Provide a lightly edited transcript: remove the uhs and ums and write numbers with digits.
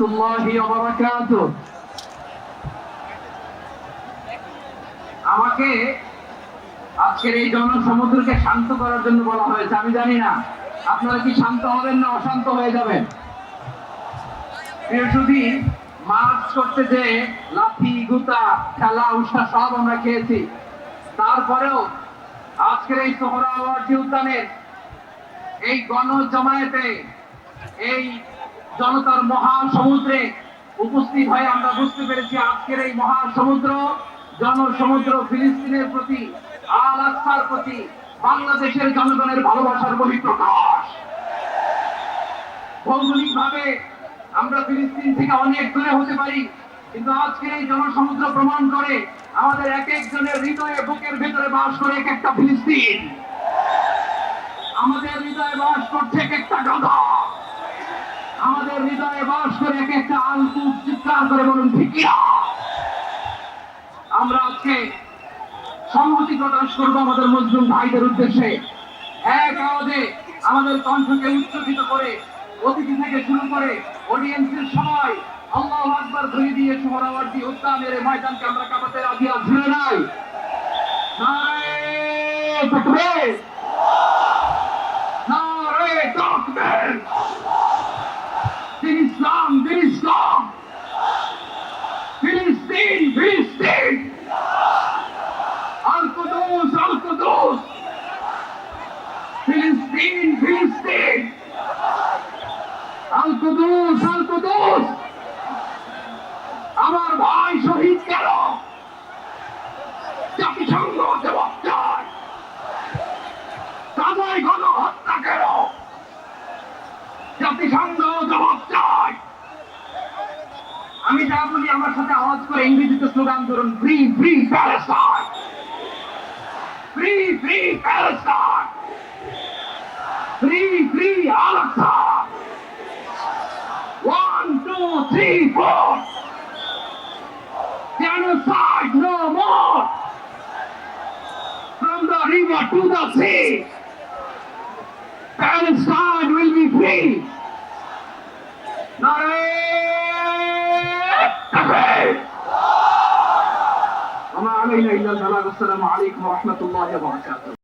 রাহমাতুল্লাহি ওয়া বারাকাতুহু। আমাকে আজকের এই জনসমুদ্রকে শান্ত করার জন্য বলা হয়েছে। আমি জানি না আপনারা কি শান্ত হবেন না অশান্ত হয়ে যাবেন। যদি মার্চ করতে যে লাঠি গুতা খেলা উৎসাহ সব আমরা খেয়েছি, তারপরেও আজকের এই সোহরাওয়ার্দী উদ্যানের এই গণজমায়েতে এই জনতার মহাসমুদ্রে উপস্থিত হয়ে আমরা বুঝতে পেরেছি আজকের এই মহাসমুদ্র জনসমুদ্র ফিলিস্তিনের প্রতি, আল আকসার প্রতি বাংলাদেশের জনগণের ভালোবাসার বহিঃপ্রকাশ। ভৌগোলিক ভাবে আমরা ফিলিস্তিন থেকে অনেক দূরে হতে পারি, কিন্তু আজকের এই জনসমুদ্র প্রমাণ করে আমাদের এক একজনের হৃদয়ে বুকের ভেতরে বাস করে এক একটা ফিলিস্তিন। আমাদের হৃদয়ে বাস করছে এক একটা গাধা, আমাদের হৃদয়ে বাস করে এক একটা আলকুচ। চিৎকার করে বলুন ঠিক কিনা? আমরা আজকে সংহতি প্রকাশ করবো আমাদের মুসলিম ভাইদের উদ্দেশ্যে। এক আওয়াজে আমাদের কণ্ঠকে উচ্চকিত করে অতিথি থেকে শুরু করে অডিয়েন্সের সবাই আল্লাহু আকবার ধ্বনি দিয়ে সোহরাওয়ার্দী উদ্যানের ময়দানকে আমরা কাঁপাতে রাজি আছি না নাই? নারে তাকবীর, নারে তাকবীর। দিন ইসলাম, দিন ইসলাম। ফিলিস্তিন, ফিলিস্তিন। আল কুদুস, আল কুদুস। ফিলিস্তিন, ফিলিস্তিন। আল কুদুস, আল কুদুস। আমার ভাই শহীদ কেন? জাতিসংঘ জবাব চায়। গাজায় গণহত্যা কেন? জাতিসংঘ জবাব চায়। আমি যা বলি আমার সাথে আওয়াজ করে ইংরেজিতে স্লোগান ধরুন, free free Palestine, free free Palestine, free free Al Aqsa. 1 2 3 4, genocide no more. From the river to the sea, Palestine will be free. Nare takbir. Wa ma alayna illa al-balagh. Assalamu alaykum wa rahmatullahi wa barakatuh.